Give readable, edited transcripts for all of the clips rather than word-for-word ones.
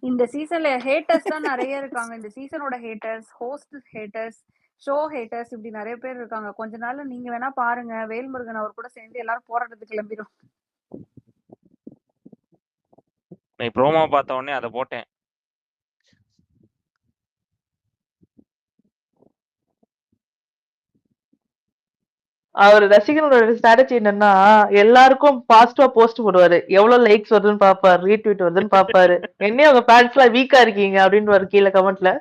இந்த சீசன்ல ஹேட்டர்ஸ் தான் நிறைய இருக்காங்க. இந்த சீசனோட haters, host haters, show haters இப்படி நிறைய பேர் இருக்காங்க. கொஞ்ச நாள்ல நீங்க வேணா பாருங்க, வேல்முருகன் அவர் கூட சேர்ந்து எல்லாரும் போராட்டத்துக்கு கிளம்பிடும். நீ ப்ரோமோ பார்த்த உடனே அதை போட்டேன். அவர் ரசிகர்களோட ஸ்ட்ராட்டஜி என்னன்னா எல்லாருக்கும் பாசிட்டிவா போஸ்ட் போடுவாரு, எவ்வளவு லைக்ஸ் வருதுன்னு பாப்பாரு, ரீட்வீட் வருதுன்னு பாப்பாரு. என்ன உங்க ஃபேன்ஸ் எல்லாம் வீக்கா இருக்கீங்க அப்படின்னு கீழே கமெண்ட்ல.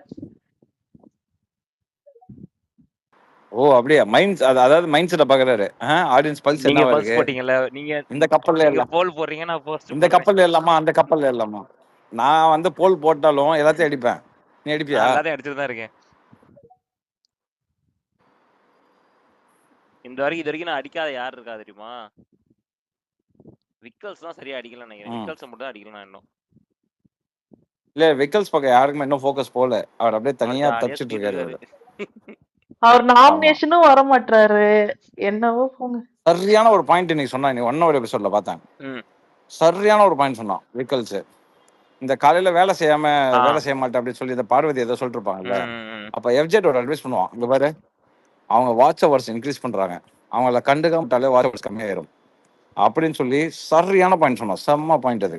ஓ அப்படியே மைண்ட், அதாவது மைண்ட் செட்டை பாக்குறாரு. ஆடியன்ஸ் பல்ஸ் நீங்க என்ன பல்ஸ் இருக்கு, போட்டீங்கல்ல, நீங்க இந்த கப்பல்ல நீங்க எல்லாம் போல் போடுறீங்க, நான் போஸ்ட் இந்த கப்பல்ல இல்லாமா அந்த கப்பல்ல இல்லாமா. நான் வந்து போல் போட்டாலும் எல்லாத்தையும் அடிப்பேன். நீ அடிப்பியா? எல்லாத்தையும் அடிச்சுட்டு தான் இருக்கேன். இது வரைக்கும் நான் அடிக்காத யார் இருக்கா தெரியுமா? விக்கல்ஸ் தான் சரியா அடிக்கல நினைக்கிறேன். விக்கல்ஸ் மட்டும் தான் அடிக்கல நான் இன்னும். இல்ல விக்கல்ஸ் பக்கம் யாருக்குமே இன்னும் ஃபோக்கஸ் போல. அவர் அப்படியே தனியா தப்பிச்சிட்டு இருக்காரு. அவர் நாமினேஷனும் வர மாட்டாரு. என்னவோ போங்க. சரியான ஒரு பாயிண்ட் நீ சொன்னா, நீ 1 hour எபிசோட்ல பார்த்தேன். சரியான ஒரு பாயிண்ட் சொன்னான் விக்கல்ஸ். இந்த காலையில வேலை செய்ய மாட்டேன் அப்படின்னு சொல்லி இந்த பார்வதி ஏதோ சொல்லிட்டு இருப்பாங்கல்ல. அப்ப எஃப்ஜெட் ஒரு அட்வைஸ் பண்ணுவான், இங்க பாரு அவங்க வாட்ச் ஹவர்ஸ் இன்க்ரீஸ் பண்றாங்க, அவங்கள கண்டுக்காமட்டாலே வாட்ச் ஹவர்ஸ் கம்மியாயிரும் அப்படின்னு சொல்லி சரியான பாயிண்ட் சொன்னோம். செம்ம பாயிண்ட் அது.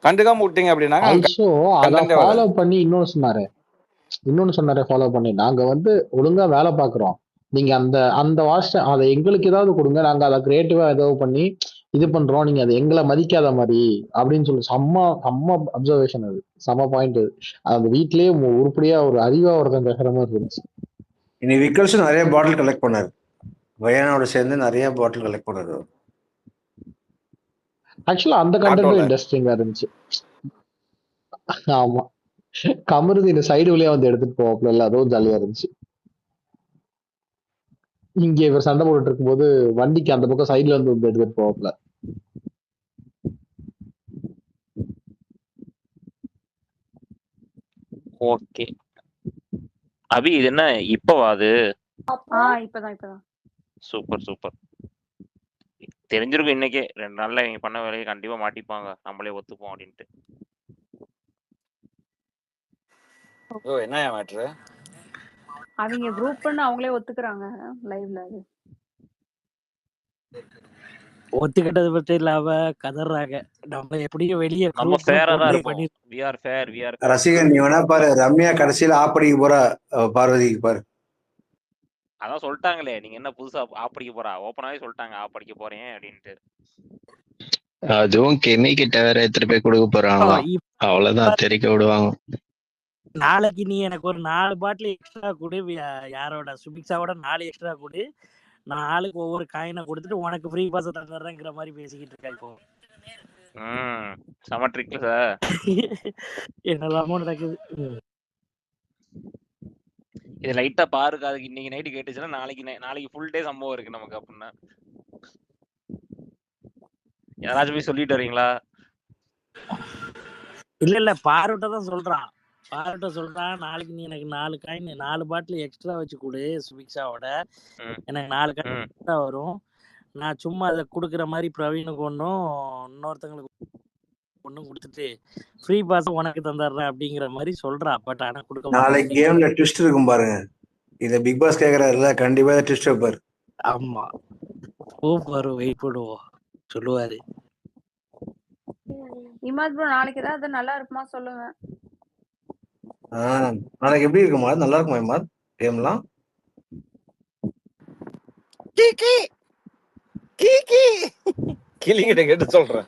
கண்டுக்காம விட்டீங்க அப்படின்னா ஃபாலோ பண்ணி இன்னொன்னு சொன்னாரு ஃபாலோ பண்ணி, நாங்க வந்து ஒழுங்கா வேலை பாக்குறோம், நீங்க அந்த வாட்ச் அதை எங்களுக்கு ஏதாவது கொடுங்க, நாங்க அதை கிரியேட்டிவா ஏதாவது பண்ணி இது பண்றோம், நீங்க அதை எங்களை மதிக்காத மாதிரி அப்படின்னு சொல்லி செம்ம அப்சர்வேஷன். அது செம்ம பாயிண்ட். அது வீட்லயே உருப்படியா ஒரு அறிவா ஒருத்தன் பேசுற மாதிரி இருந்துச்சு. இனி விக்கல்ஸ் நிறைய பாட்டில் கலெக்ட் பண்ணாரு, வயனோட சேர்ந்து நிறைய பாட்டில் கலெக்ட் பண்ணாரு. ஆக்சுவலா அந்த கண்டென்ட்டும் இன்ட்ரெஸ்டிங்கா இருந்துச்சு. ஆமா, கமருது இந்த சைடு வழியா வந்து எடுத்துட்டு போவாப்ல, அதுவும் ஜாலியா இருந்துச்சு. இங்க இவர் சண்டை போட்டுட்டு இருக்கும்போது வண்டிக்கு அந்த பக்கம் சைடுல வந்து எடுத்துட்டு போவாப்ல. ஓகே அபி, இது என்ன இப்பவா? அது இப்பதான். சூப்பர். தெரிஞ்சிருக்கும் இன்னைக்கே 2 நாள்ல இவங்க பண்ண வேலையை கண்டிப்பா மாட்டிப்பாங்க, நம்மளே ஒத்துப்போம் அப்படின்ட்டு. என்ன மேட்ரு? அவங்க குரூப்னு அவங்களே ஒத்துக்குறாங்க லைவ்ல. அது ஒத்துக்கிட்டது பத்தி இல்லாம கதறாங்க. நம்ம எப்படியும் வெளியே நம்ம ஃபேரா தான் இருப்போம். we are fair. ரசிகன் நீ வேணா பாரு, ரம்யா கடைசியில ஆப்படிக்கு போற பார்வதிக்கு பாரு. அதான் சொல்லிட்டாங்களே, நீங்க என்ன புதுசா ஆப்படிக்க போறா, ஓப்பனாவே சொல்லிட்டாங்க ஆப்படிக்க போறேன் அப்படின்ட்டு. அதுவும் கெமி கிட்ட வேற எடுத்துட்டு போய் கொடுக்க போறாங்களா, அவ்வளவுதான் தெரிக்க விடுவாங்க. நாளைக்கு நீ எனக்கு ஒரு 4 பாட்டில் எக்ஸ்ட்ரா கொடு, யாரோட சுபிக்ஷாவோட 4 எக்ஸ்ட்ரா கொடு, நான் ஆளுக்கு ஒவ்வொரு காயினை கொடுத்துட்டு உனக்கு ஃப்ரீ பாஸ் தந்துடுறேங்கிற மாதிரி பேசிக்கிட்டு இருக்கா இப்போ. சமட்ரிக்ல சார் என்னெல்லாமோ நடக்குது. இது லைட்டா பாருங்க, அதுக்கு இன்னைக்கு நைட்டு கேட்டுச்சுன்னா நாளைக்கு ஃபுல் டே சம்பவம் இருக்கு நமக்கு. அப்படின்னா யாராச்சும் போய் சொல்லிட்டு வரீங்களா? இல்ல பாரோட்ட தான் சொல்றான். நாளைக்கு நீ எனக்கு 4 காயின் 4 பாட்டில் எக்ஸ்ட்ரா வச்சு கொடு சுபிக்ஷாவோட, எனக்கு 4 காயின் எக்ஸ்ட்ரா வரும், நான் சும்மா அதை கொடுக்குற மாதிரி பிரவீனுக்கு ஒன்றும் இன்னொருத்தங்களுக்கு ஒன்றும் கொடுத்துட்டு ஃப்ரீ பாஸ் உனக்கு தந்துடுறேன் அப்படிங்கிற மாதிரி சொல்றா. பட் ஆனா கொடுக்க நாளைக்கு கேம்ல ட்விஸ்ட் இருக்கும் பாருங்க. இத பிக் பாஸ் கேக்குறாருல, கண்டிப்பா ட்விஸ்ட் வைப்பாரு. ஆமா, சூப்பர், வெயிட் பண்ணுவோம் சொல்லுவாரு. இமாத் ப்ரோ நாளைக்கு ஏதாவது நல்லா இருக்குமா சொல்லுங்க. நாளைக்கு எப்படி இருக்குமா? நல்லா இருக்குமா இமாத் கேம்லாம்? கிளிகிட்ட கேட்டு சொல்றேன்.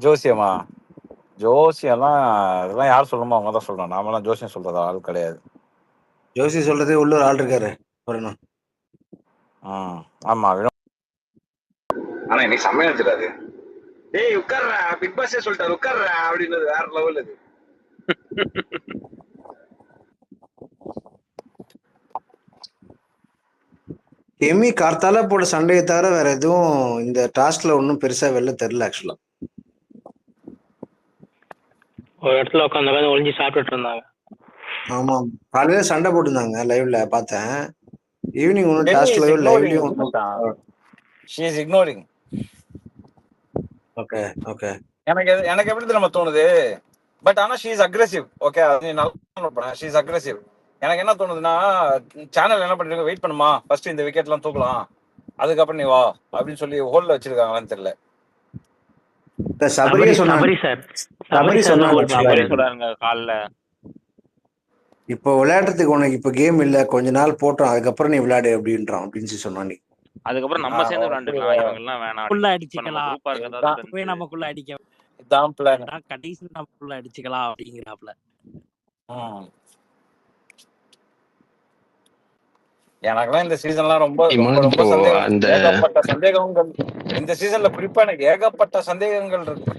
ஜோசியமா? ஜோசியெல்லாம் இதெல்லாம் யார் சொல்லணுமோ அவங்க தான் சொல்லணும். நாமெல்லாம் ஜோசியம் சொல்றது ஆள் கிடையாது. ஜோசி சொல்றதே உள்ள ஒரு ஆள் இருக்காரு. ஆமா, ஆனா இன்னைக்கு செம்மையா இருந்துச்சு. டேய் உட்கார்றா, பிக் பாஸே சொல்லிட்டாரு உட்கார்றா அப்படின்றது வேற லெவல். அது எமி கார்த்தால போட சண்டையை தவிர வேற எதுவும் இந்த டாஸ்க்ல ஒன்றும் பெருசா வெளில தெரியல. ஆக்சுவலா ஒரு இடத்துல உட்காந்து ஒளிஞ்சு சாப்பிட்டுட்டு இருந்தாங்க. ஆமா, காலையில சண்டை போட்டுருந்தாங்க, லைவ்ல பார்த்தேன். ஈவினிங் ஒன்றும் டாஸ்க் லைவ்லயும் she is ignoring. Okay okay. எனக்கு எப்படி நம்ம தோணுது, பட் ஆனா ஷீ இஸ் அக்ரெசிவ். ஓகே, அது நல்லா ஷீ இஸ் அக்ரெசிவ். எனக்கு என்ன தோணுதுன்னா, சேனல் என்ன பண்ணிருக்க, வெயிட் பண்ணுமா, ஃபர்ஸ்ட் இந்த விக்கெட்லாம் தூக்கலாம், அதுக்கப்புறம் நீ வா அப்படின்னு சொல்லி ஹோல்ல வச்சிருக்காங்களான்னு தெரியல. சபரி சொல்றாங்க கால்ல, இப்போ விளையாடுறதுக்கு உனக்கு இப்ப கேம் இல்ல, கொஞ்ச நாள் போட்டோம், அதுக்கப்புறம் நீ விளையாடு அப்படின்றான் அப்படின்னு சொன்னா. நீ அதுக்கப்புறம் நம்ம சேர்ந்து விளையாண்டுக்கலாம், இவங்க எல்லாம் வேணாம், அடிச்சுக்கலாம், நமக்குள்ள அடிக்க இதான் பிளான், கடைசி நமக்குள்ள அடிச்சுக்கலாம் அப்படிங்கிறாப்ல. எனக்குலாம் இந்த சீசன்லாம் ரொம்ப ஏகப்பட்ட சந்தேகங்கள். இந்த சீசன்ல குறிப்பா எனக்கு ஏகப்பட்ட சந்தேகங்கள் இருக்கு.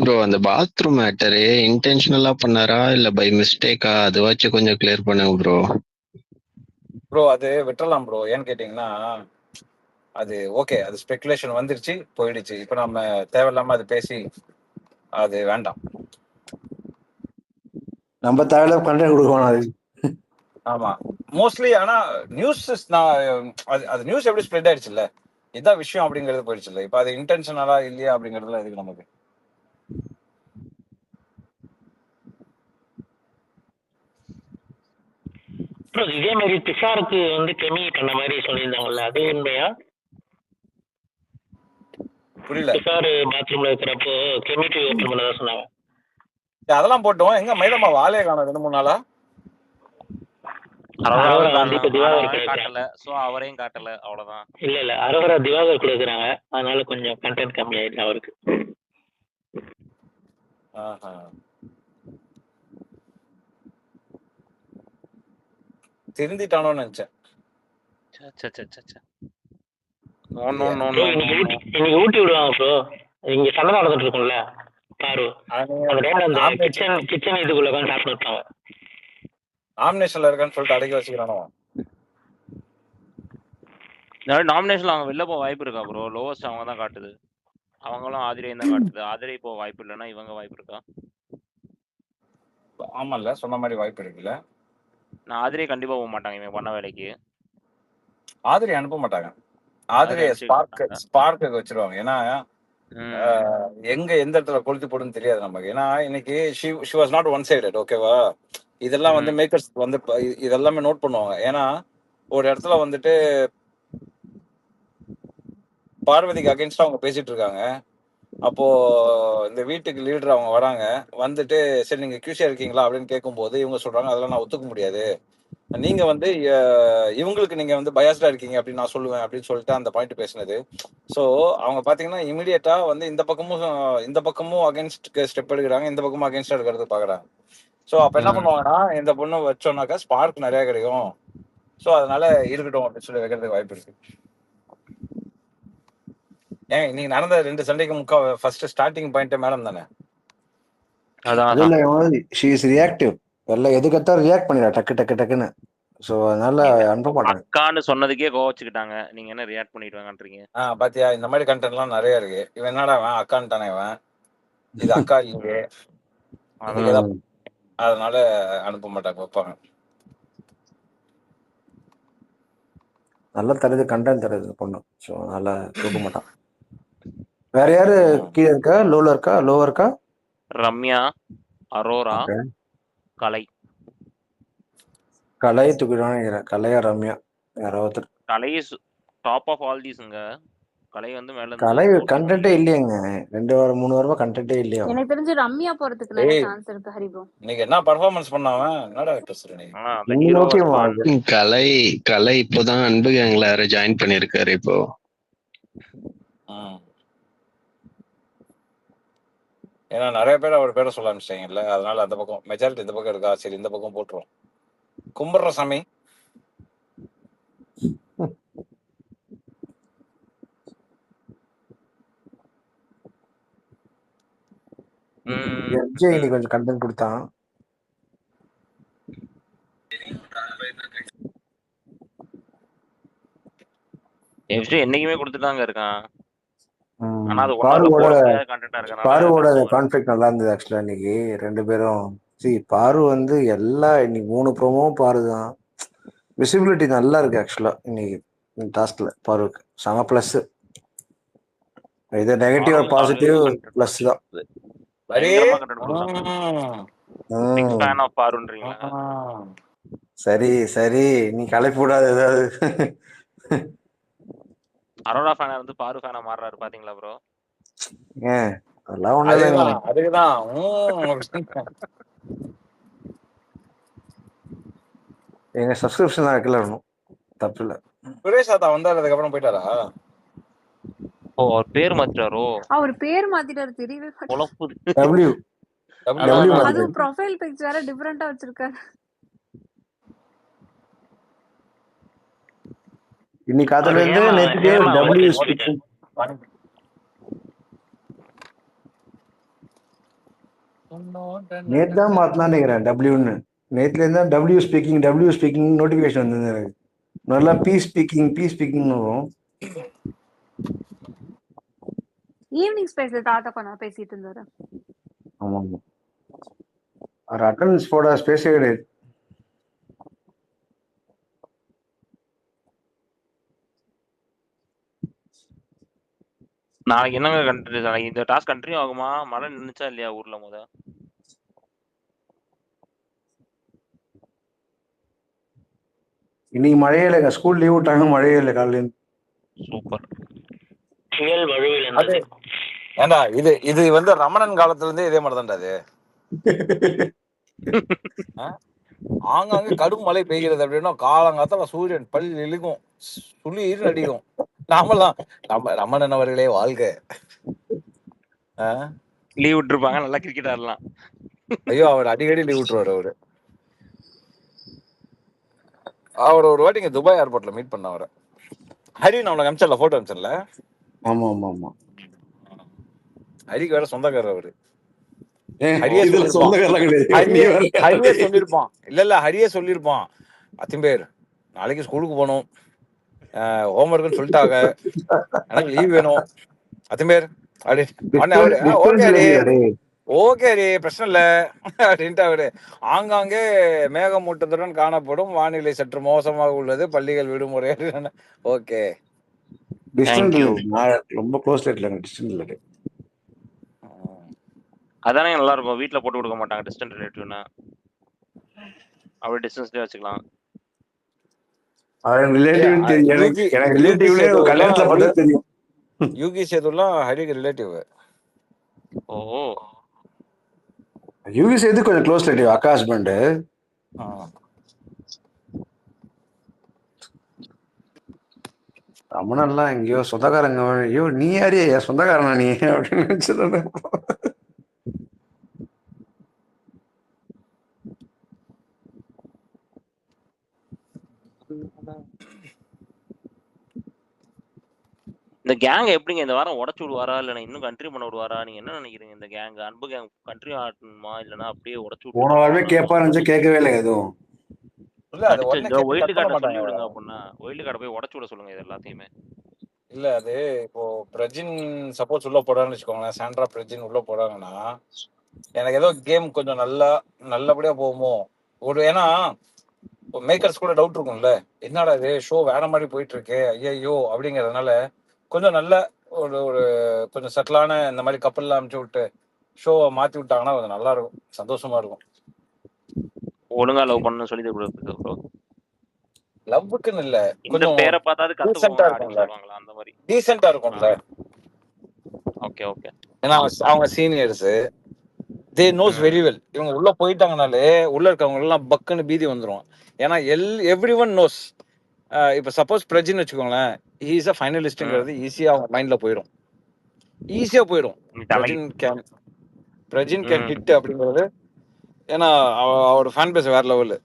ப்ரோ அந்த பாத்ரூம் மேட்டரு இன்டென்ஷனலா பண்ணாரா இல்ல பை மிஸ்டேக்கா, அது வச்சு கொஞ்சம் கிளியர் பண்ணுங்க ப்ரோ. ப்ரோ அது விட்டுறலாம் ப்ரோ, ஏன்னு கேட்டீங்கன்னா அது ஓகே, அது ஸ்பெகுலேஷன் வந்துருச்சு போயிடுச்சு. இப்ப நம்ம தேவையில்லாம அது பேசி அது வேண்டாம், நம்ம தேவையில்லாம கண்டென்ட் கொடுக்கணும் அது. ஆமா மோஸ்ட்லி. ஆனா நியூஸ் அது நியூஸ் எப்படி ஸ்ப்ரெட் ஆயிடுச்சு இல்ல, இதான் விஷயம் அப்படிங்கிறது போயிடுச்சு இல்ல. இப்ப அது இன்டென்ஷனலா இல்லையா அப்படிங்கறதுல எதுக்கு நமக்கு. இதே மாதிரி பிசாருக்கு வந்து கெமி பண்ண மாதிரி சொல்லியிருந்தாங்கல்ல, அது உண்மையா? புரியல. பிசாரு பாத்ரூம்ல இருக்கிறப்போ கெமிட்டி ஓபன் பண்ணதா சொன்னாங்க. அதெல்லாம் போட்டோம், எங்க மைதமா வாழைய காணோம் 2-3 நாளா. அவரையும் காட்டல, அவ்வளவுதான். இல்ல அரோரா திவாகர் கொடுக்குறாங்க, அதனால கொஞ்சம் கண்டென்ட் கம்மி ஆயிடுச்சு அவருக்கு. திருந்திட்டானோன்னு நினைச்சேன். இன்னைக்கு ஊட்டி விடுவாங்க ப்ரோ, இங்க சண்டை நடந்துட்டு இருக்கும்ல பாரு, அந்த டைம்ல அந்த கிச்சன் இதுக்குள்ள உட்காந்து சாப்பிட்டு இருப்பாங்க. நாமினேஷன்ல இருக்கான்னு சொல்லிட்டு அடக்கி வச்சுக்கிறானோ. நாமினேஷன்ல அவங்க வெளில போக வாய்ப்பு இருக்கா ப்ரோ? லோவஸ்ட் அவங்க தான் காட்டுது, அவங்களும் ஆதிரையும் தான் காட்டுது. ஆதிரை போக வாய்ப்பு இல்லைன்னா இவங்க வாய்ப்பு இருக்கா? ஆமால்ல, சொன்ன மாதிரி வாய்ப்பு இருக்குல்ல. நான் ஆதிரை கண்டிப்பா போக மாட்டாங்க இவன் பண்ண வேலைக்கு. ஆதிரை அனுப்ப மாட்டாங்க, ஆதிரையை ஸ்பார்க்கு வச்சிருவாங்க. ஏன்னா எங்க எந்த இடத்துல கொளுத்தி போடுன்னு தெரியாது நமக்கு. ஏன்னா இன்னைக்கு she was not one sided, ஓகேவா. இதெல்லாம் வந்து மேக்கர்ஸ் வந்து இதெல்லாமே நோட் பண்ணுவாங்க. ஏன்னா ஒரு இடத்துல வந்துட்டு பார்வதிக்கு அகைன்ஸ்டா அவங்க பேசிட்டு இருக்காங்க. அப்போ இந்த வீட்டுக்கு லீடர் அவங்க வராங்க, வந்துட்டு சரி நீங்க கியூசியா இருக்கீங்களா அப்படின்னு கேட்கும்போது இவங்க சொல்றாங்க அதெல்லாம் நான் ஒத்துக்க முடியாது, நீங்க வந்து இவங்களுக்கு நீங்க வந்து பயாஸ்டா இருக்கீங்க அப்படின்னு நான் சொல்லுவேன் அப்படின்னு சொல்லிட்டு அந்த பாயிண்ட் பேசினது. ஸோ அவங்க பாத்தீங்கன்னா இமிடியேட்டா வந்து இந்த பக்கமும் அகைன்ஸ்ட் ஸ்டெப் எடுக்கிறாங்க, இந்த பக்கமும் அகைன்ஸ்டா எடுக்கிறது பாக்குறாங்க. ஸோ அப்ப என்ன பண்ணுவாங்கன்னா, இந்த பொண்ணு வச்சோம்னாக்கா ஸ்பார்க் நிறைய கிடைக்கும், ஸோ அதனால இருக்கட்டும் அப்படின்னு சொல்லி வைக்கிறதுக்கு வாய்ப்பு இருக்கு. ஏன் இன்னைக்கு நடந்த 2 சண்டைக்கு ஃபர்ஸ்ட் ஸ்டார்டிங் பாயிண்ட் மேடம் தானே. she is reactive, எல்லாம் எதுக்கத்தா ரியாக்ட் பண்ணிடா டக்குன்னு. சோ அதனால அனுப்ப மாட்டாங்க. அக்கான்னு சொன்னதுக்கே கோவச்சுக்கிட்டாங்க, நீங்க என்ன ரியாக்ட் பண்ணிட்டு வாங்கன்றீங்க. பாத்தியா, இந்த மாதிரி கண்டென்ட்லாம் நிறைய இருக்கு. இவன் என்னடா அவன் அக்கான்ட்டானே, இவன் இது அக்கா இல்லையே, அதனால அனுப்ப மாட்டாங்க, வைப்பாங்க. நல்லா தருது, கண்டென்ட் தருது பொண்ணு, ஸோ அதனால கொடுக்க மாட்டான். வேற யாரு கீழே இருக்கா, லோவா இருக்கா? ரம்யா, அரோரா, கலை தூக்கிடுவான்னு. கலையா ரம்யா யாராவது? கலை டாப் ஆஃப் ஆல் தீஸ்ங்க. கலை வந்து மேல கலை கண்டென்ட்டே இல்லையேங்க, 2 வாரம் 3 வாரமா கண்டென்ட்டே இல்லையா? எனக்கு தெரிஞ்சு ரம்யா போறதுக்கு நிறைய சான்ஸ் இருக்கு. ஹரிபோ நீங்க என்ன பெர்ஃபார்மன்ஸ் பண்ணாவன், என்னடா பேசுற நீ? கலை இப்போதான் அன்பு கேங்ல ஜாயின் பண்ணிருக்காரு இப்போ. ஏன்னா நிறைய பேர் அவர் பேரை சொல்ல ஆரம்பிச்சிட்டாங்கல்ல, அதனால அந்த பக்கம் மெஜாரிட்டி இந்த பக்கம் இருக்கா, சரி இந்த பக்கம் போட்டுருவோம். கும்பிடுற சாமி. கொஞ்சம் கண்டென்ட் கொடுத்தான். என்னைக்குமே கொடுத்துட்டாங்க இருக்கான். பாருவோட கான்ஃபிளிக்ட் நல்லா இருந்தது ஆக்சுவலா இன்னைக்கு. 2 பேரும் பாரு வந்து இன்னைக்கு 3 ப்ரோமோவும் பாருதான். விசிபிலிட்டி நல்லா இருக்கு ஆக்சுவலா இன்னைக்கு டாஸ்க்ல. பாருக்கு செம பிளஸ். இது நெகட்டிவ் ஆர் பாசிட்டிவ் பிளஸ் தான். பயங்கரமா கண்டென்ட் கொடுக்குறாங்க. பிக் ஃபேன் ஆஃப் பாருன்றீங்களா? சரி சரி, நீ கலைப்பு விடாது ஏதாவது. அரோரா ஃபேனா இருந்து பாரு ஃபேனா மாறுறாரு பாத்தீங்களா ப்ரோ? அதெல்லாம் ஒண்ணு இல்லைங்க. அதுக்குதான் எங்க சப்ஸ்கிரிப்ஷன் தான் வைக்கல ஒன்றும் தப்பு இல்லை. சுரேஷ் தாத்தா வந்தாரு, அதுக்கப்புறம் போயிட்டாரா? ஓ, அவர் பேர் மாத்திட்டாரோ? அவர் பேர் மாத்திட்டாரு, தெரியவே மாட்டேங்குது. டபிள்யூ அது ப்ரொஃபைல் பிக்சர் வேற டிஃபரெண்டா வச்சிருக்காரு. இன்னைக்கு காலையில இருந்து நேத்துக்கு டபிள்யூ ஸ்பீக்கிங் நேத்து தான் மாத்தலாம்னு நினைக்கிறேன். டபிள்யூன்னு நேத்துல இருந்தா டபிள்யூ ஸ்பீக்கிங் நோட்டிபிகேஷன் வந்தது எனக்கு. நல்லா பி ஸ்பீக்கிங் வரும். ஈவினிங் ஸ்பேஸ்ல தாத்தா பண்ண பேசிட்டு இருந்தாரு. ஆமா ஆமா, அவர் அட்டெண்டன்ஸ் போட ஸ்பேஸே கிடையாது. நாளைக்கு என்னங்க கண்டினியூ, நாளைக்கு இந்த டாஸ்க் கண்டினியூ ஆகுமா? மழை நின்னுச்சா இல்லையா ஊர்ல? இன்னைக்கு மழையே இல்லைங்க, ஸ்கூல் லீவ் விட்டாங்க, மழையே இல்லை காலையில. சூப்பர். ஏண்டா இது இது வந்து ரமணன் காலத்துல இருந்தே இதே மாதிரி தான்டா அது. ஆங்காங்க கடும் மழை பெய்கிறது அப்படின்னா காலங்காத்தால சூரியன் பள்ளி இழுக்கும், சுளீர் அடிக்கும். நாமெல்லாம் ரமணன் அவர்களே வாழ்க. லீவ் விட்டுருப்பாங்க, நல்லா கிரிக்கெட் ஆடலாம். ஐயோ, அவர் அடிக்கடி லீவ் விட்டுருவாரு. அவர் ஒரு வாட்டி இங்க துபாய் ஏர்போர்ட்ல மீட் பண்ண அவரை. ஹரி நான் உனக்கு அமிச்சல போட்டோ அமிச்சல. ஆமா ஆமா ஆமா, ஹரிக்கு வேற சொந்தக்காரர் அவரு. சொல்லிருப்பான். இல்ல ஹரியே சொல்லிருப்பான், அத்திம்பேர் நாளைக்கு ஸ்கூலுக்கு போகணும், ஹோம்ஒர்க்னு சொல்லிட்டாங்க, எனக்கு லீவ் வேணும் அத்திம்பேர் அப்படி. ஓகே ரே, பிரச்சனை இல்ல அப்படின்ட்டு அவரு. ஆங்காங்கே மேகமூட்டத்துடன் காணப்படும், வானிலை சற்று மோசமாக உள்ளது, பள்ளிகள் விடுமுறை. ஓகே, ரொம்ப க்ளோஸ் இல்ல. அதானே நல்லா இருக்கும். வீட்ல போட்டு கொடுக்க மாட்டாங்க டிஸ்டன்ட் ரிலேட்டிவ்னா, அப்படியே டிஸ்டன்ஸ்லயே வச்சுக்கலாம். யூகி சேதுலாம் ஹரிக்கு ரிலேட்டிவ். ஓ, யூகி சேது கொஞ்சம் க்ளோஸ் ரிலேட்டிவ், அக்கா ஹஸ்பண்ட். ரமணன்லாம் எங்கேயோ சொந்தக்காரங்க. ஐயோ நீ யாரு சொந்தக்காரனா நீ அப்படின்னு நினைச்சிருந்த. இந்த கேங் எப்படிங்க இந்த வாரம் உடச்சு விடுவாரா இல்ல இன்னும் கண்ட்ரி பண்ண விடுவாரா? நீங்க என்ன நினைக்கிறீங்க? இந்த கேங் அன்பு கேங் கண்ட்ரி ஆடணுமா இல்லனா அப்படியே உடச்சு விட்டு? போன வாரமே கேட்பாரு, கேட்கவே இல்லை எதுவும். ஒயில்ட் கார்டை சொல்லி விடுங்க அப்படின்னா, ஒயில்ட் கார்டை போய் உடச்சு விட சொல்லுங்க இது எல்லாத்தையுமே. இல்ல அது இப்போ பிரஜின் சப்போஸ் உள்ள போறான்னு வச்சுக்கோங்களேன், சாண்ட்ரா பிரஜின் உள்ள போறாங்கன்னா எனக்கு ஏதோ கேம் கொஞ்சம் நல்லபடியா போகுமோ ஒரு. ஏன்னா மேக்கர்ஸ் கூட டவுட் இருக்கும்ல, என்னடா இது ஷோ வேற மாதிரி போயிட்டு இருக்கு ஐயோ அப்படிங்கறதுனால கொஞ்சம் நல்ல ஒரு கொஞ்சம் செட்டிலான இந்த மாதிரி கப்பல்லாம் அனுப்பிச்சு விட்டு ஷோவை மாத்தி விட்டாங்கன்னா கொஞ்சம் நல்லா இருக்கும், சந்தோஷமா இருக்கும். ஒழுங்கா லவ் பண்ணணும்னு சொல்லி கொடுக்குறது. லவ்வுக்குன்னு இல்ல, கொஞ்சம் பேரை பார்த்தாது கத்துவாங்க அந்த மாதிரி. டீசென்ட்டா இருக்கும்ல. Okay okay. ஏன்னா அவங்க சீனியர்ஸ், தே நோஸ் வெரி வெல். இவங்க உள்ள போயிட்டாங்கனாலே உள்ள இருக்கவங்க எல்லாம் பக்குன்னு பீதி வந்துரும். ஏன்னா எவ்ரி ஒன் நோஸ். இப்ப சப்போஸ் பிரஜின் வச்சுக்கோங்களேன், ஹி இஸ் அ ஃபைனலிஸ்ட்ங்கிறது ஈஸியா அவங்க மைண்ட்ல போயிடும், ஈஸியா போயிடும். பிரஜின் கேன் ஹிட் அப்படிங்கிறது. ஏன்னா அவர் ஃபேன் பேஸ் வேற லெவல்.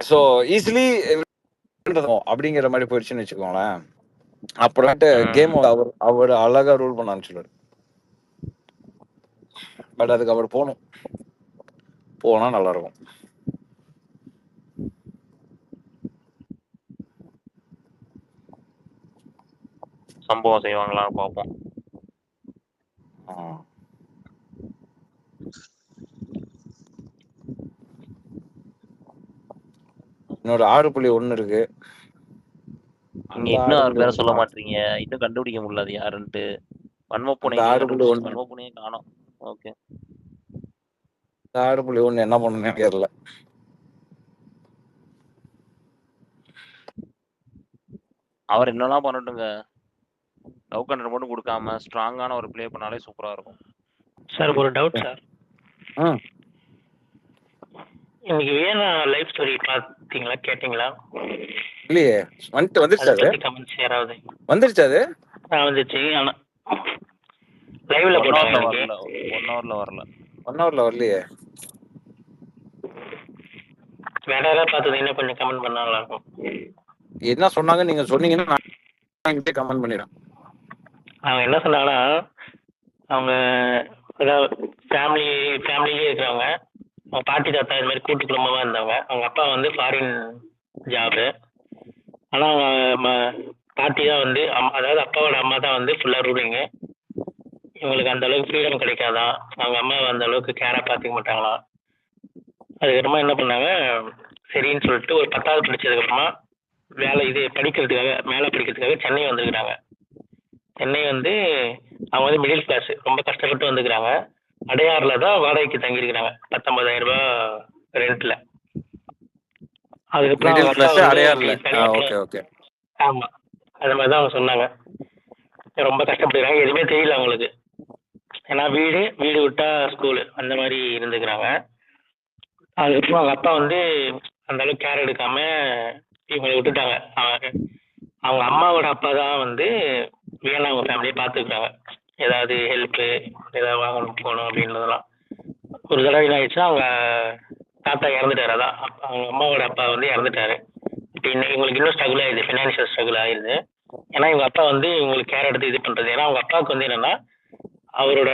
ஸோ ஈஸிலி அப்படிங்கிற மாதிரி போயிடுச்சுன்னு வச்சுக்கோங்களேன். அப்புறமேட்டு கேம் அவர் அழகா ரூல் பண்ண ஆரம்பிச்சுடுவாரு. பட் அதுக்கு அவர் போனா நல்லா இருக்கும். சம்பவம் செய்வாங்களா பார்ப்போம். இன்னொரு 6.1 இருக்கு. நீங்க இன்னும் 6 பேரை சொல்ல மாட்டீங்க, இன்னும் கண்டுபிடிக்க முடியல அது யாருன்ட்டு. வன்மப்பூனை அந்த நீங்க ஆடுபுலி கண்டுபிடிச்சு ஒண்ணு வன்மப்பூனையே காணோம். ஓகே. இந்த ஆடுபுலி ஒண்ணு என்ன பண்ணுன்னு தெரியல. அவர் என்னெல்லாம் பண்ணட்டுங்க, லவ் கண்டென்ட் மட்டும் கொடுக்காம ஸ்ட்ராங்கான ஒரு ப்ளே பண்ணாலே சூப்பரா இருக்கும். சார் ஒரு டவுட் சார். இன்னைக்கு வேணா லைவ் ஸ்டோரி பாத்தீங்களா, கேட்டீங்களா? இல்லையே, வந்துருச்சு. அது கமெண்ட்ஸ் யாராவது வந்துருச்சு. அது வந்துச்சு. ஆனா லைவ்ல போட்டாங்க. வரல, 1 ஹவர்ல வரல. 1 ஹவர்ல வரலையே. வேற யாராவது பார்த்தீங்கன்னா கொஞ்சம் கமெண்ட் பண்ணா நல்லா இருக்கும். என்ன சொன்னாங்க நீங்க சொன்னீங்கன்னா நான் கமெண்ட் பண்ணிடுறேன். அவங்க என்ன சொன்னாங்கன்னா, அவங்க அதாவது ஃபேமிலியே இருக்கிறவங்க, அவங்க பாட்டி தாத்தா இது மாதிரி கூட்டு குடும்பமா இருந்தவங்க. அவங்க அப்பா வந்து ஃபாரின் ஜாபு. ஆனால் அவங்க பாட்டி தான் வந்து அதாவது அப்பாவோட அம்மா தான் வந்து ஃபுல்லாக ரூலிங்கு. இவங்களுக்கு அந்த அளவுக்கு ஃப்ரீடம் கிடைக்காதான். அவங்க அம்மாவை அந்த அளவுக்கு கேராக பார்த்துக்க மாட்டாங்களாம். அதுக்கப்புறமா என்ன பண்ணாங்க, சரின்னு சொல்லிட்டு ஒரு 10வது படிச்சதுக்கப்புறமா படிக்கிறதுக்காக மேலே படிக்கிறதுக்காக சென்னை வந்துருக்குறாங்க. சென்னை வந்து அவங்க வந்து மிடில் கிளாஸ், ரொம்ப கஷ்டப்பட்டு வந்துக்கிறாங்க. அடையாறில் தான் வாடகைக்கு தங்கியிருக்கிறாங்க, 19,000 ரூபாய் ரெண்ட்ல. அதுக்கப்புறம் ஆமா, அது மாதிரி தான் அவங்க சொன்னாங்க. ரொம்ப கஷ்டப்படுறாங்க, எதுவுமே தெரியல அவங்களுக்கு. ஏன்னா வீடு விட்டா ஸ்கூலு அந்த மாதிரி இருந்துக்கிறாங்க. அதுக்கப்புறம் அவங்க அப்பா வந்து அந்த அளவுக்கு கேர் எடுக்காம இவங்களை விட்டுட்டாங்க. அவங்க அம்மாவோட அப்பா தான் வந்து வேணா அவங்க ஃபேமிலியை பார்த்துக்கிறாங்க. ஏதாவது ஹெல்ப்பு, ஏதாவது வாங்கணும் போகணும் அப்படின்றதெல்லாம். ஒரு தடவை என்ன ஆயிடுச்சுன்னா, அவங்க தாத்தா இறந்துட்டாரு. அதான் அவங்க அம்மாவோட அப்பா வந்து இறந்துட்டாரு. இப்போ இவங்களுக்கு இன்னும் ஸ்ட்ரகிள் ஆயிடுது, ஃபினான்ஷியல் ஸ்ட்ரகிள் ஆயிடுது. ஏன்னா இவங்க அப்பா வந்து இவங்களுக்கு கேர் எடுத்து இது பண்ணுறது. ஏன்னா அவங்க அப்பாவுக்கு வந்து என்னன்னா, அவரோட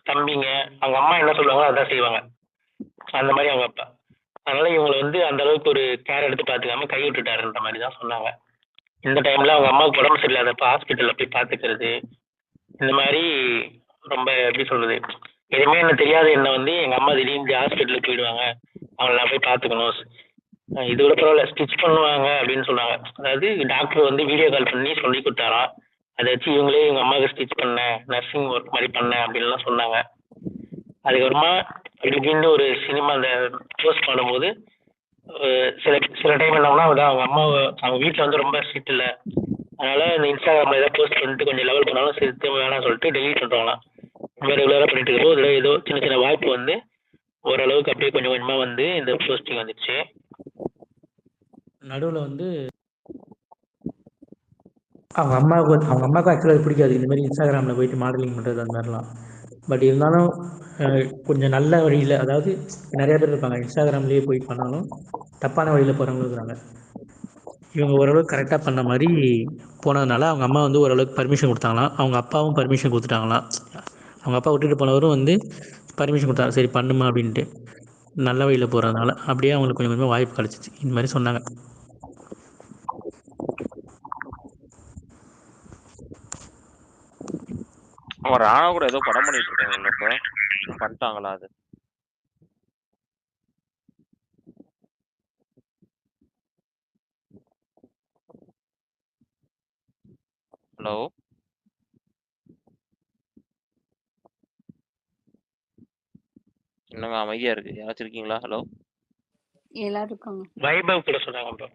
தம்பிங்க அவங்க அம்மா என்ன சொல்லுவாங்களோ அதான் செய்வாங்க, அந்த மாதிரி அவங்க அப்பா. அதனால இவங்களை வந்து அந்த அளவுக்கு ஒரு கேர் எடுத்து பார்த்துக்காம கை விட்டுட்டாருன்ற மாதிரி தான் சொன்னாங்க. இந்த டைம்ல அவங்க அம்மாவுக்கு உடம்பு சரியில்லாதப்ப ஹாஸ்பிட்டலில் போய் பார்த்துக்கிறது, இந்த மாதிரி ரொம்ப எப்படி சொல்றது, எதுவுமே என்ன தெரியாத என்ன வந்து எங்கள் அம்மா திடீர்னு ஹாஸ்பிட்டலுக்கு போயிடுவாங்க, அவங்கள நான் போய் பார்த்துக்கணும். இது விட பரவாயில்ல, ஸ்டிச் பண்ணுவாங்க அப்படின்னு சொன்னாங்க. அதாவது டாக்டர் வந்து வீடியோ கால் பண்ணி சொல்லி கொடுத்தாராம். அதை வச்சு இவங்களே இவங்க அம்மாவுக்கு ஸ்டிச் பண்ணேன், நர்சிங் ஒர்க் மாதிரி பண்ணேன் அப்படின்லாம் சொன்னாங்க. அதுக்கப்புறமா இப்படின்னு ஒரு சினிமா அந்த போஸ்ட் பண்ணும்போது சில டைம் என்னன்னா, அவங்க அம்மா அவங்க வீட்டில் வந்து ரொம்ப ஸ்ட்ரிக்ட் இல்லை, அதனால இந்த இன்ஸ்டாகிராமில் ஏதாவது போஸ்ட் பண்ணிட்டு கொஞ்சம் லெவல் பண்ணாலும் சேர்த்து வேணாம்னு சொல்லிட்டு டெலிட் பண்ணுறாங்களாம். ரொம்ப ரெகுலராக பண்ணிட்டு இருக்கிறப்போ ஏதோ சின்ன சின்ன வாய்ப்பு வந்து ஓரளவுக்கு அப்படியே கொஞ்சம் கொஞ்சமாக வந்து இந்த போஸ்டிங் வந்துடுச்சு. நடுவில் வந்து அவங்க அம்மாவுக்கும் ஆக்சுவலாக பிடிக்காது இந்த மாதிரி இன்ஸ்டாகிராமில் போயிட்டு மாடலிங் பண்ணுறது அந்த மாதிரிலாம். பட் இருந்தாலும் கொஞ்சம் நல்ல வழியில், அதாவது நிறைய பேர் இருப்பாங்க இன்ஸ்டாகிராம்லேயே போய் பண்ணாலும் தப்பான வழியில் போகிறவங்களும் இருக்கிறாங்க. இவங்க ஓரளவுக்கு கரெக்டாக பண்ண மாதிரி போனதுனால அவங்க அம்மா வந்து ஓரளவுக்கு பர்மிஷன் கொடுத்தாங்களாம். அவங்க அப்பாவும் பர்மிஷன் கொடுத்துட்டாங்களாம். அவங்க அப்பா விட்டுட்டு போனவரும் வந்து பர்மிஷன் கொடுத்தாங்க, சரி பண்ணுமா அப்படின்ட்டு. நல்ல வழியில் போகிறதுனால அப்படியே அவங்களுக்கு கொஞ்சம் கொஞ்சமாக வாய்ப்பு கிடச்சிச்சு, இந்த மாதிரி சொன்னாங்க. அவன் ராணா கூட ஏதோ படம் பண்ணிட்டு இருக்காங்க, இப்போ பண்ணிட்டாங்களா? அது ஹலோ என்னங்க அமைதியா இருக்கு, யாராச்சும் இருக்கீங்களா? ஹலோ எல்லாரும் இருக்காங்க. வைபவ் கூட சொன்னாங்க.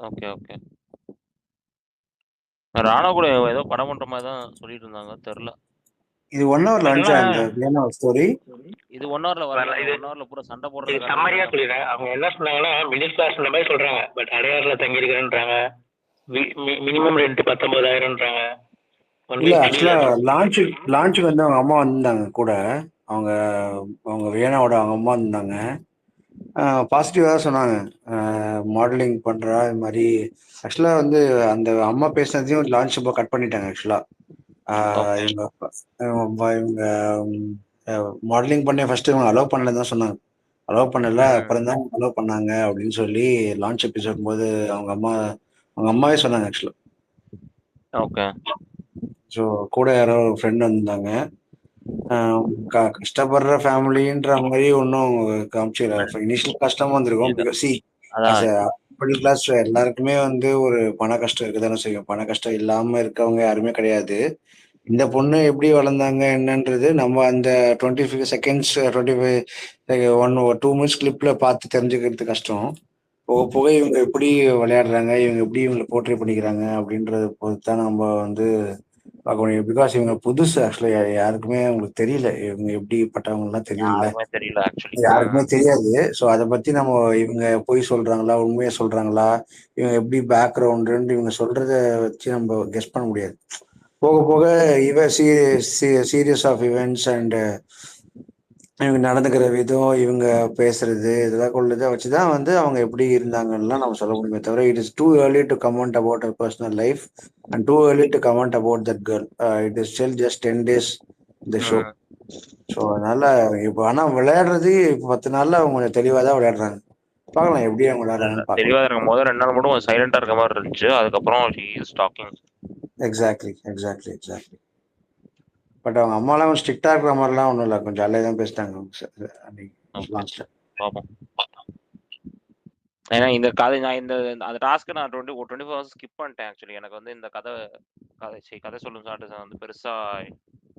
ஓகே ஓகே, ராணா கூட ஏதோ படம் பண்ற மாதிரி தான் சொல்லிட்டு இருந்தாங்க, தெரியல. இது 1 ஹவர்ல வந்துச்சா இந்த வியன்னா ஸ்டோரி? இது 1 ஹவர்ல வரல, 1 ஹவர்ல பூரா சண்டை போடுறது. சம்மரியா சொல்லிடுறேன். அவங்க என்ன சொன்னாங்கன்னா, மிடில் கிளாஸ் இந்த மாதிரி சொல்றாங்க, பட் அடையாறுல தங்கி இருக்கிறேன்றாங்க. Minimum rent 19,000ன்றாங்க. இல்ல ஆக்சுவலா லான்ச்சுக்கு வந்து அவங்க அம்மா வந்திருந்தாங்க கூட. அவங்க வியனாவோட அவங்க அம்மா வந்திருந்தாங்க. பாசிட்டிவா தான் சொன்னாங்க, மாடலிங் பண்றா இது மாதிரி. ஆக்சுவலா வந்து அந்த அம்மா பேசினதையும் லான்ச் இப்போ கட் பண்ணிட்டாங்க. ஆக்சுவலா இவங்க மாடலிங் பண்ண ஃபர்ஸ்ட் இவங்க அலோவ் பண்ணலன்னு தான் சொன்னாங்க. அலோவ் பண்ணல, அப்புறம் தான் அலோவ் பண்ணாங்க அப்படின்னு சொல்லி லான்ச் எபிசோட் போது அவங்க அம்மாவே சொன்னாங்க. ஆக்சுவலா ஓகே. ஸோ கூட யாரோ ஒரு ஃப்ரெண்ட் வந்திருந்தாங்க. கஷ்டப்படுற ஃபேமிலின்ற மாதிரி ஒன்றும் காமிச்சிடல. இனிஷியல் கஷ்டமா வந்திருக்கும். பிகாஸ் மிடில் கிளாஸ் எல்லாருக்குமே வந்து ஒரு பண கஷ்டம் இருக்குதானே செய்யும். பண கஷ்டம் இல்லாம இருக்கவங்க யாருமே கிடையாது. இந்த பொண்ணு எப்படி வளர்ந்தாங்க என்னன்றது நம்ம அந்த 25 செகண்ட்ஸ் 25 2 மினிட்ஸ் கிளிப்ல பார்த்து தெரிஞ்சுக்கிறது கஷ்டம். போக போக இவங்க எப்படி விளையாடுறாங்க, இவங்க எப்படி இவங்களை போர்ட்ரே பண்ணிக்கிறாங்க அப்படின்றத பொறுத்து தான் நம்ம வந்து பார்க்க முடியும். பிகாஸ் இவங்க புதுசு ஆக்சுவலி யாருக்குமே உங்களுக்கு தெரியல, இவங்க எப்படிப்பட்டவங்கலாம் தெரியல, யாருமே தெரியல ஆக்சுவலி. யாருக்குமே தெரியாது. ஸோ அதை பத்தி நம்ம இவங்க பொய் சொல்றாங்களா உண்மையை சொல்றாங்களா, இவங்க எப்படி பேக்ரவுண்டுன்னு இவங்க சொல்றத வச்சு நம்ம கெஸ் பண்ண முடியாது. போக போக சீரியஸ் ஆஃப் இவெண்ட்ஸ் அண்ட் இவங்க நடந்துக்கிற விதம், இவங்க பேசுறது, இதெல்லாம் கொள்ளதை வச்சுதான் வந்து அவங்க எப்படி இருந்தாங்கன்னு நம்ம சொல்ல முடியுமே தவிர it is too early to comment about her personal life and too early to comment about that girl. It is still just 10 days இந்த ஷோ. ஸோ அதனால இப்போ ஆனா விளையாடுறது இப்போ 10 நாள்ல அவங்க கொஞ்சம் தெளிவாக தான் விளையாடுறாங்க. பார்க்கலாம் எப்படி அவங்க விளையாடுறாங்கன்னு பார்க்கலாம். தெளிவா இருக்கும் போது 2 நாள் மட்டும் கொஞ்சம் சைலண்டா இருக்க மாதிரி இருந்துச்சு. அதுக்கப்புறம் she is talking. Exactly. But அவங்க அம்மாலாம் கொஞ்சம் ஸ்ட்ரிக்டா இருக்கிற மாதிரிலாம் ஒன்றும் இல்லை, கொஞ்சம் ஜாலியாக தான் பேசிட்டாங்க லாஸ்ட்ல. பார்ப்போம். ஏன்னா இந்த கதை நான் அந்த டாஸ்க்கு நான் 24 ஹவர்ஸ் ஸ்கிப் பண்ணிட்டேன் ஆக்சுவலி. எனக்கு வந்து இந்த கதை சொல்லும் சாட்டு வந்து பெருசா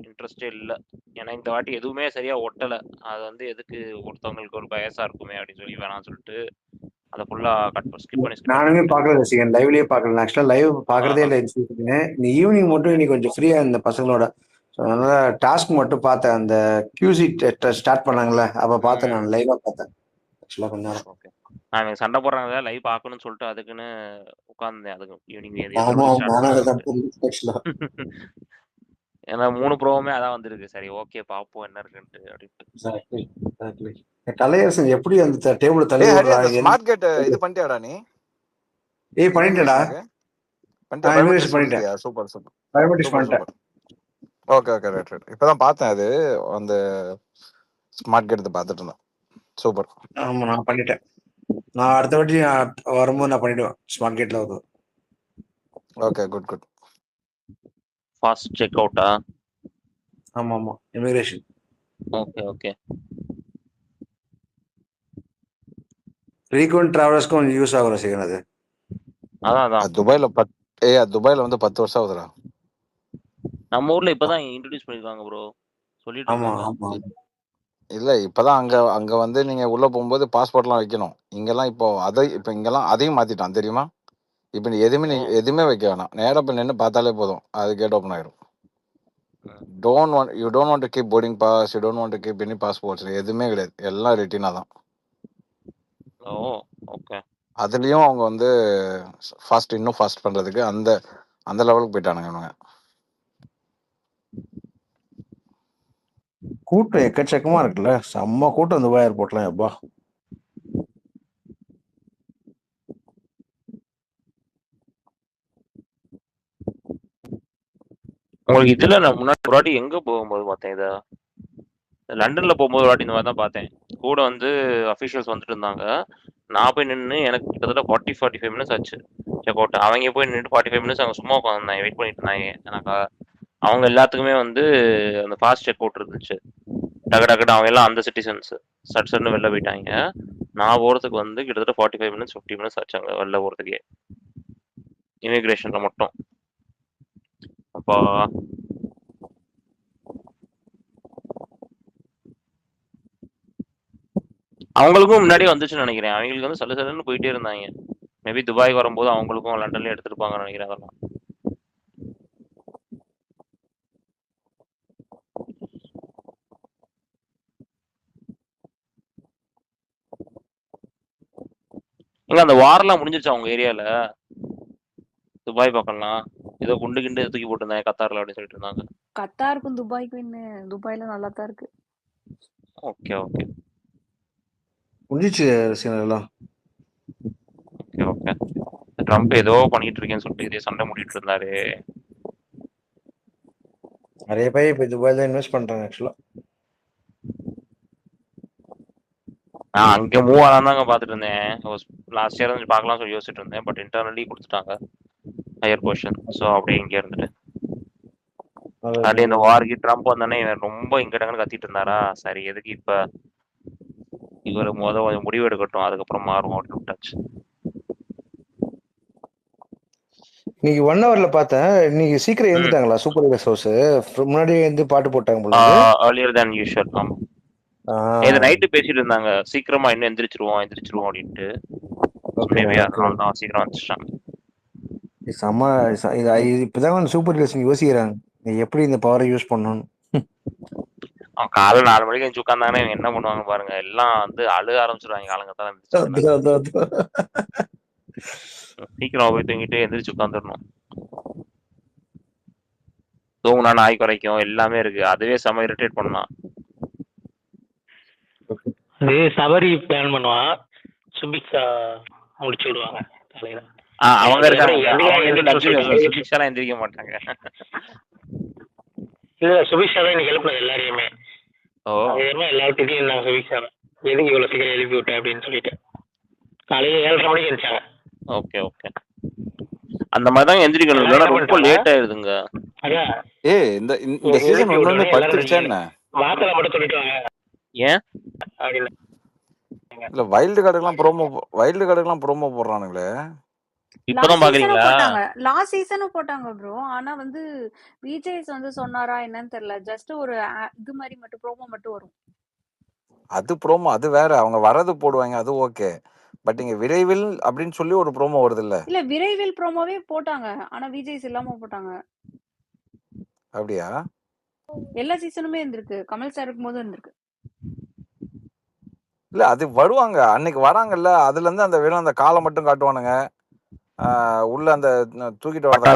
இன்ட்ரெஸ்டே இல்லை. ஏன்னா இந்த வாட்டி எதுவுமே சரியா ஒட்டலை. அது வந்து எதுக்கு ஒருத்தவங்களுக்கு ஒரு பயசா இருக்குமே அப்படின்னு சொல்லி வேணாம்னு சொல்லிட்டு அதை ஃபுல்லா ஸ்கிப் பண்ணி நானுமே பார்க்கல ரசிகன், லைவ்லயே பார்க்கல. ஆக்சுவலா லைவ் பார்க்கறதே இல்லை. நீ ஈவினிங் மட்டும் இன்னைக்கு கொஞ்சம் ஃப்ரீயா இந்த பசங்களோட, ஸோ அதனால டாஸ்க் மட்டும் பார்த்தேன். அந்த QC ஸ்டார்ட் பண்ணாங்களே அப்ப பார்த்தேன், நான் லைவா பார்த்தேன் ஆக்சுவலா கொஞ்ச நேரம். ஓகே. நான் சண்டை போடுறாங்க லைவ் பார்க்கணும்னு சொல்லிட்டு அதுக்குன்னு உட்கார்ந்தேன். அதுக்கு ஈவினிங் ஏன்னா 3 ப்ரோவுமே அதான் வந்திருக்கு. சரி ஓகே பாப்போம் என்ன இருக்குன்ட்டு அப்படின்ட்டு. கலையரசன் எப்படி அந்த டேபிள் தலைவர் ஸ்மார்ட் கேட் இது பண்ணிட்டியாடா நீ? பண்ணிட்டேடா. பண்ணிட்டியா? Super super. Okay right. இப்பதான் பார்த்தேன் அது அந்த ஸ்மார்ட் கேட் பார்த்துட்டு இருந்தேன். சூப்பர். ஆமா நான் பண்ணிட்டேன். நான் அடுத்த வாட்டி வரும்போது நான் பண்ணிடுவேன் ஸ்மார்ட் கேட்ல வருது. Okay good. ஃபாஸ்ட் செக் அவுட்டா? ஆமா இமிகிரேஷன். ஓகே. ஃப்ரீக்வென்ட் டிராவலர்ஸ்க்கு கொஞ்சம் யூஸ் ஆகுற சீக்கிரம் அது. அதான் துபாயில வந்து 10 வருஷம் ஆகுதுடா. நம்ம ஊர்ல இப்பதான் இன்ட்ரோடியூஸ் பண்ணிருக்காங்க ப்ரோ. சொல்லிட்டு ஆமா. இல்ல இப்பதான் அங்க வந்து நீங்க உள்ள போகும்போது பாஸ்போர்ட்லாம் வைக்கணும். இங்கெல்லாம் இப்போ இங்கெல்லாம் அதையும் மாத்திட்டான் தெரியுமா? இப்ப நீ எதுவுமே வைக்க வேணாம், நேரா போய் நின்று பார்த்தாலே போதும், அது கேட் ஓப்பன் ஆயிடும். You don't want to keep boarding pass, you don't want to keep any passports, எதுவுமே கிடையாது, எல்லாம் ரெட்டினா தான். ஓகே. அதுலயும் அவங்க வந்து இன்னும் ஃபாஸ்ட் பண்றதுக்கு அந்த லெவலுக்கு போயிட்டானுங்க இவனுங்க. கூட்டம் எக்கச்சக்கமா இருக்குல்ல, செம்ம கூட்டம் துபாய் ஏர்போர்ட்லாம். எப்பா உங்களுக்கு இதுல நான் முன்னாடி ஒரு வாட்டி எங்க போகும்போது பார்த்தேன், இதை லண்டன்ல போகும்போது ஒரு வாட்டி இந்த மாதிரி தான் பார்த்தேன். கூட வந்து அஃபிஷியல்ஸ் வந்துட்டு இருந்தாங்க. நான் போய் நின்று எனக்கு கிட்டத்தட்ட 45 மினிட்ஸ் ஆச்சு செக் அவுட். அவங்க போய் நின்று 45 மினிட்ஸ் அவங்க சும்மா உட்காந்துருந்தாங்க, வெயிட் பண்ணிட்டு இருந்தாங்க. எனக்கு அவங்க எல்லாத்துக்குமே வந்து அந்த ஃபாஸ்ட் செக் அவுட் இருந்துச்சு. டக்கு அவங்க எல்லாம் அந்த சிட்டிசன்ஸ் சட்சன்னு வெளில போயிட்டாங்க. நான் போகிறதுக்கு வந்து கிட்டத்தட்ட 45 மினிட்ஸ் 50 மினிட்ஸ் ஆச்சாங்க வெளில போகிறதுக்கே, இமிகிரேஷன்ல மட்டும். அப்போ அவங்களுக்கும் முன்னாடியே வந்துச்சுன்னு நினைக்கிறேன். அவங்களுக்கு வந்து சல்லுன்னு போயிட்டே இருந்தாங்க. மேபி துபாய்க்கு வரும்போது அவங்களுக்கும் லண்டன்லயே எடுத்துருப்பாங்கன்னு நினைக்கிறேன். அதெல்லாம் எங்க அந்த வாரெல்லாம் முடிஞ்சிருச்சு அவங்க ஏரியால, துபாய் பக்கம்லாம் ஏதோ குண்டு கிண்டு தூக்கி போட்டுருந்தாங்க கத்தார்ல அப்படின்னு சொல்லிட்டு இருந்தாங்க. கத்தாருக்கும் துபாய்க்கும் என்ன, துபாய்ல நல்லா தான் இருக்கு. ஓகே முடிஞ்சிச்சு எல்லாம். ஓகே. ட்ரம்ப் ஏதோ பண்ணிட்டு இருக்கேன்னு சொல்லிட்டு இதே சண்டை முடிட்டு இருந்தாரு. நிறைய பேர் இப்ப துபாய்ல இன்வெஸ்ட் பண்றாங்க ஆக்சுவலா. நான் அங்க மூவ் ஆகலாம் தாங்க பாத்துட்டு இருந்தேன். லாஸ்ட் இயர் வந்து பார்க்கலாம் சொல்லி யோசிச்சுட்டு இருந்தேன். பட் இன்டர்னலி கொடுத்துட்டாங்க ஹையர் பொசிஷன். ஸோ அப்படியே இங்கே இருந்துட்டு அப்படியே இந்த வார்க்கு ட்ரம்ப் வந்தோடனே ரொம்ப இங்கிட்டங்கன்னு கத்திட்டு இருந்தாரா, சரி எதுக்கு இப்ப இவர் கொஞ்சம் முடிவு எடுக்கட்டும் அதுக்கப்புறம் மாறும் அப்படின்னு விட்டாச்சு. இன்னைக்கு 1 ஹவர்ல பார்த்தேன். இன்னைக்கு சீக்கிரம் எழுந்துட்டாங்களா சூப்பர் ஹீரோஸ் ஹவுஸ்? முன்னாடியே எழுந்து பாட்டு போட்டாங்க போல earlier than usual. ஆமா. இது நைட்டு பேசிட்டு இருந்தாங்க, சீக்கிரமா இன்னும் எந்திரிச்சிருவோம் அப்படின்ட்டு. மேபி அதனால தான் சீக்கிரம் வந்துட்டாங்க. இப்பதான் சூப்பர் ஹீரோஸ் யோசிக்கிறாங்க எப்படி இந்த பவரை யூஸ் பண்ணணும். காலைல 4 மணிக்கு எழுந்து உட்காந்தாங்கன்னா இவங்க என்ன பண்ணுவாங்க பாருங்க, எல்லாம் வந்து அழுக ஆரம்பிச்சிருவாங்க காலங்கத்தான். சீக்கிரம் போய் தூங்கிட்டு எந்திரிச்சு உட்காந்துடணும். தூங்குனா நாய் குறைக்கும், எல்லாமே இருக்கு. அதுவே செம இரிட்டேட் பண்ணலாம். அது சபரி பிளான் பண்ணுவான், சுபிக்ஷா முடிச்சு விடுவாங்க காலையில. அவங்க இருக்காங்க, சுபிக்ஷாலாம் எந்திரிக்க மாட்டாங்க. இல்ல சுபிக்ஷா தான் இன்னைக்கு எழுப்புனது எல்லாரையுமே. எல்லாரும் திடீர்னு சுபிக்ஷா எதுக்கு இவ்வளவு சீக்கிரம் எழுப்பி விட்டேன் அப்படின்னு சொல்லிட்டு காலையில 7:30 மணிக்கு எழுந்தாங்க. ஓகே ஓகே, அந்த மாதிரி தான் எந்திரிக்கணும், இல்லைன்னா ரொம்ப லேட் ஆயிடுதுங்க. அதான் இந்த சீசன் ஒண்ணு படுத்துருச்சா என்ன? வார்த்தை மட்டும் சொல்லிட்டு வாங்க ஏன் அப்படின்னு. இல்ல வைல்டு கார்டுக்கெல்லாம் ப்ரோமோ போடுறானுங்களே. இப்பதான் பாக்குறீங்களா? லாஸ்ட் சீசனும் போட்டாங்க ப்ரோ. ஆனா வந்து விஜேஸ் வந்து சொன்னாரா என்னன்னு தெரியல. ஜஸ்ட் ஒரு இது மாதிரி மட்டும் ப்ரோமோ மட்டும் வரும். அது ப்ரோமோ, அது வேற. அவங்க வரது போடுவாங்க, அது ஓகே. பட் இங்க விரைவில் அப்படின்னு சொல்லி ஒரு ப்ரோமோ வருது இல்ல? இல்ல விரைவில் ப்ரோமோவே போட்டாங்க, ஆனா விஜேஸ் இல்லாம போட்டாங்க. அப்படியா? எல்லா சீசனுமே இருந்திருக்கு, கமல் சார் இருக்கும்போது இருந்திருக்கு. இல்ல அது வருவாங்க, அன்னைக்கு வராங்கல்ல, அதுல இருந்து அந்த வெறும் அந்த காலை மட்டும் காட்டுவானுங்க, உள்ள அந்த தூக்கிட்டு வரத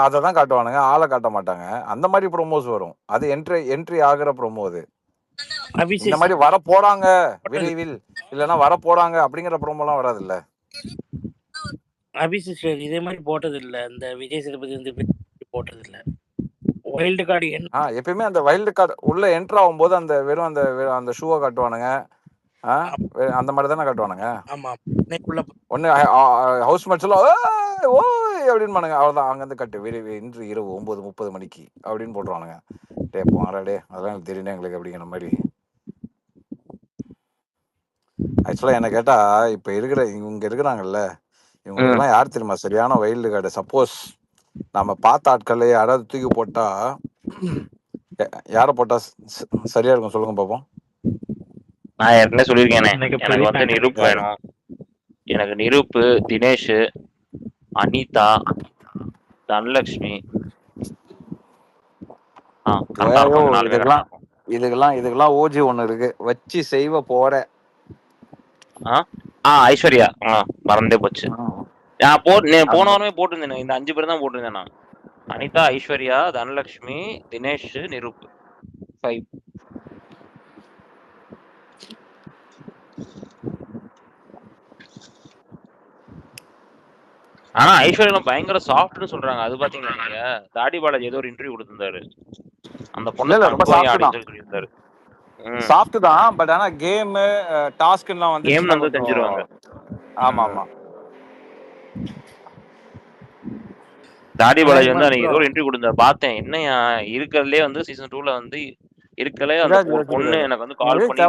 அததான் காட்டுவானுங்க, ஆளை காட்ட மாட்டாங்க. அந்த மாதிரி ப்ரோமோஸ் வரும். அது என்ட்ரி ஆகுற ப்ரோமோ. அது இந்த மாதிரி வர போறாங்க விரைவில், இல்லன்னா வர போறாங்க அப்படிங்கிற ப்ரோமோ எல்லாம் வராது இல்ல. அபிஷேக் இதே மாதிரி போட்டது இல்ல, இந்த விஜய் சேதுபதி வந்து போட்டது இல்ல. வைல்டு கார்டு எப்பயுமே அந்த வைல்டு கார்டு உள்ள என்டர் ஆகும்போது அந்த வெறும் அந்த ஷூவை காட்டுவானுங்க, அந்த மாதிரி தானே காட்டுவானுங்க. ஒன்னு ஹவுஸ் மேட்ச் எல்லாம் ஓய் அப்படின்னு பானுங்க, அவ்வளவுதான். அங்க இருந்து கட்டு விரைவு இன்று இரவு 9:30 மணிக்கு அப்படின்னு போட்டுருவானுங்க. டே போங்கடா டே, அதெல்லாம் எனக்கு தெரியும் எங்களுக்கு அப்படிங்கிற மாதிரி. ஆக்சுவலா என்ன கேட்டா, இப்ப இவங்க இருக்கிறாங்கல்ல, இவங்களுக்கெல்லாம் யார் தெரியுமா சரியான வைல்டு கார்டு? சப்போஸ் நம்ம பார்த்த ஆட்களே யாராவது தூக்கி போட்டா, யார போட்டா சரியா இருக்கும் சொல்லுங்க பாப்போம். நான் ஏற்கனவே சொல்லியிருக்கேனே, எனக்கு வந்து நிரூப் வேணும். எனக்கு நிரூப், தினேஷ், அனிதா, தனலட்சுமி, இதுக்கெல்லாம் ஓஜி ஒண்ணு இருக்கு, வச்சு செய்வ போற. ஐஸ்வர்யா மறந்தே போச்சு. போன வாரமே போட்டிருந்தேன், இந்த 5 பேர் தான் போட்டிருந்தேன் நான். அனிதா, ஐஸ்வர்யா, தனலட்சுமி, தினேஷ், நிரூப், 5. ஆனா ஐஸ்வர்யா பயங்கர சாஃப்ட்னு சொல்றாங்க, அது பாத்தீங்களா நீங்க? தாடி பாலாஜி ஏதோ ஒரு இன்டர்வியூ கொடுத்திருந்தாரு, அந்த பொண்ணு ரொம்ப சாஃப்ட் சாஃப்ட் தான். பட் ஆனா கேம் டாஸ்க் எல்லாம் வந்து கேம் வந்து தெரிஞ்சிருவாங்க. ஆமா ஆமா. தாடி பாலாஜி வந்து அன்னைக்கு ஏதோ ஒரு இன்டர்வியூ கொடுத்தாரு, பார்த்தேன். என்னையா இருக்கிறதுலே வந்து சீசன் 2ல வந்து இருக்கலே அந்த பொண்ணு எனக்கு வந்து கால் பண்ணி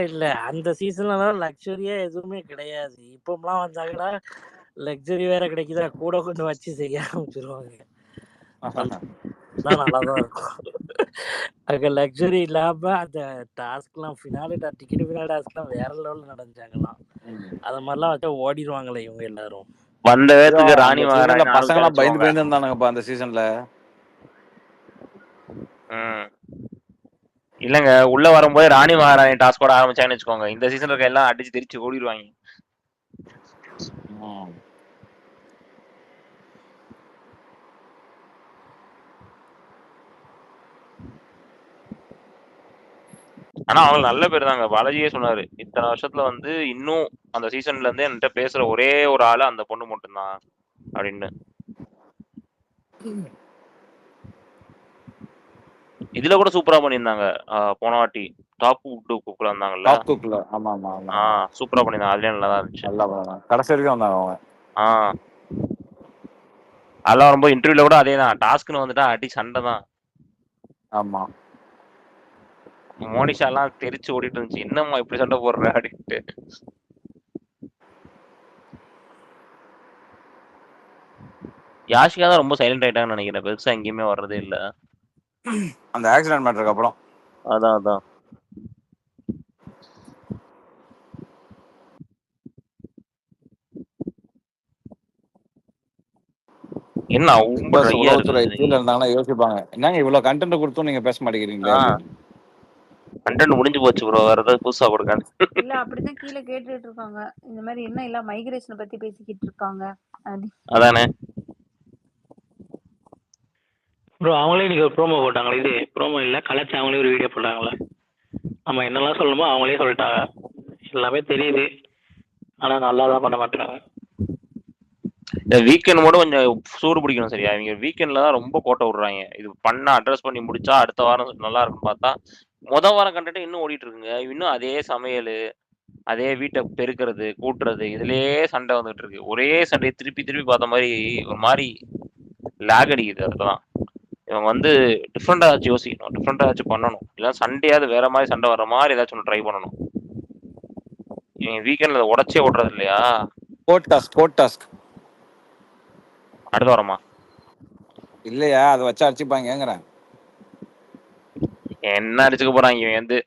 இல்ல அந்த சீசன்லாம் லக்ஸரியா எதுவுமே கிடையாது. இப்போலாம் வந்தாங்கன்னா லக்ஸரி வேற கிடைக்குதா, கூட கொஞ்சம் வச்சு செய்ய ஆரம்பிச்சிருவாங்க. நல்லாதான் இருக்கும். அங்க லக்ஸரி இல்லாம அந்த டாஸ்க்லாம் டிக்கெட் ஃபினாலே டாஸ்க்லாம் வேற லெவல்ல நடந்துச்சாங்கலாம். அது மாதிரிலாம் வச்சா ஓடிடுவாங்களே இவங்க எல்லாரும். வந்த வேத்துக்கு ராணி மகாராணி பசங்க பயந்து இருந்தானுங்கப்பா அந்த சீசன்ல. இல்லங்க, உள்ள வரும்போது ராணி மகாராணி டாஸ்கோட ஆரம்பிச்சாங்கன்னு வச்சுக்கோங்க, இந்த சீசன்ல இருக்க எல்லாம் அடிச்சு திருச்சி ஓடிடுவாங்க. ஆனா அவங்க நல்ல பேர் தாங்க. பாலாஜியே சொன்னாரு, இத்தனை வருஷத்துல வந்து இன்னும் அந்த சீசன்ல இருந்து என்கிட்ட பேசுற ஒரே ஒரு ஆளு அந்த பொண்ணு மட்டும்தான் அப்படின்னு. இதுல கூட சூப்பரா பண்ணியிருந்தாங்க. போன வாட்டி டாப் குக்ல வந்தாங்கல்ல, சூப்பரா பண்ணியிருந்தாங்க. அதுலயே நல்லா தான் இருந்துச்சு. கடைசி வரைக்கும் வந்தாங்க அவங்க. அதெல்லாம் ரொம்ப இன்டர்வியூல கூட அதே தான், டாஸ்க்னு வந்துட்டா அடி சண்டை தான். ஆமா, மோனிஷா எல்லாம் தெரிச்சு ஓடிட்டு இருந்துச்சு, என்னம்மா இப்படி சண்டை போடுற அப்படின்ட்டு. யாஷிகா தான் ரொம்ப சைலண்ட் ஆயிட்டாங்கன்னு நினைக்கிறேன். பெருசா எங்கேயுமே வர்றதே இல்ல. அந்த ஆக்சிடென்ட் மேட்டருக்கு அப்புறம். அதான் என்ன ரொம்ப ட்ரையா உளவுத்துறை இருக்குது. கீழ இருந்தாங்கன்னா யோசிப்பாங்க, என்னங்க இவ்வளவு கண்டென்ட் கொடுத்தும் நீங்க பேச மாட்டேங்கிறீங்களே அப்படின்னு. கண்டென்ட் முடிஞ்சு போச்சு ப்ரோ, வேற ஏதாவது புதுசா கொடுங்க. இல்ல அப்படிதான் கீழே கேட்டுட்டு இருக்காங்க, இந்த மாதிரி என்ன இல்ல மைக்ரேஷனை பத்தி பேசிக்கிட்டு இருக்காங்க. அதானே ப்ரோ அவங்களே இன்னைக்கு ஒரு ப்ரோமோ போட்டாங்களே, இது ப்ரோமோ இல்லை கலாச்சி அவங்களே ஒரு வீடியோ போட்டாங்களே. நம்ம என்னெல்லாம் சொல்லணுமோ அவங்களே சொல்லிட்டாங்க. எல்லாமே தெரியுது, ஆனா நல்லா தான் பண்ண மாட்டாங்க. இந்த வீக்கெண்ட் மட்டும் கொஞ்சம் சூடு பிடிக்கணும் சரியா. இவங்க வீக்கெண்ட்ல தான் ரொம்ப கோட்டை விடுறாங்க. இது பண்ண அட்ரஸ் பண்ணி முடிச்சா அடுத்த வாரம் நல்லா இருக்குன்னு பார்த்தா வாரம் கண்டென்ட் இன்னும் ஓடிட்டு இருக்குங்க. இன்னும் அதே சமையல், அதே வீட்டை பெருக்கிறது கூட்டுறது, இதுலயே சண்டை வந்துட்டு இருக்கு. ஒரே சண்டையை திருப்பி திருப்பி பார்த்த மாதிரி ஒரு மாதிரி லேக் அடிக்குது. அதுதான் இவங்க வந்து டிஃப்ரெண்டா ஆச்சு யோசிக்கணும், டிஃப்ரெண்டா ஆச்சு பண்ணணும். இல்லை சண்டையாவது வேற மாதிரி சண்டை வர்ற மாதிரி ஏதாச்சும் ஒன்று ட்ரை பண்ணணும். இவங்க வீக்கெண்ட்ல உடச்சே ஓடுறது இல்லையா. கோட் டாஸ்க் அடுத்த வாரமா இல்லையா, அதை வச்சு அடிச்சுப்பாங்கிறேன். என்ன அடிச்சுக்க போறாங்க இவன் வந்து.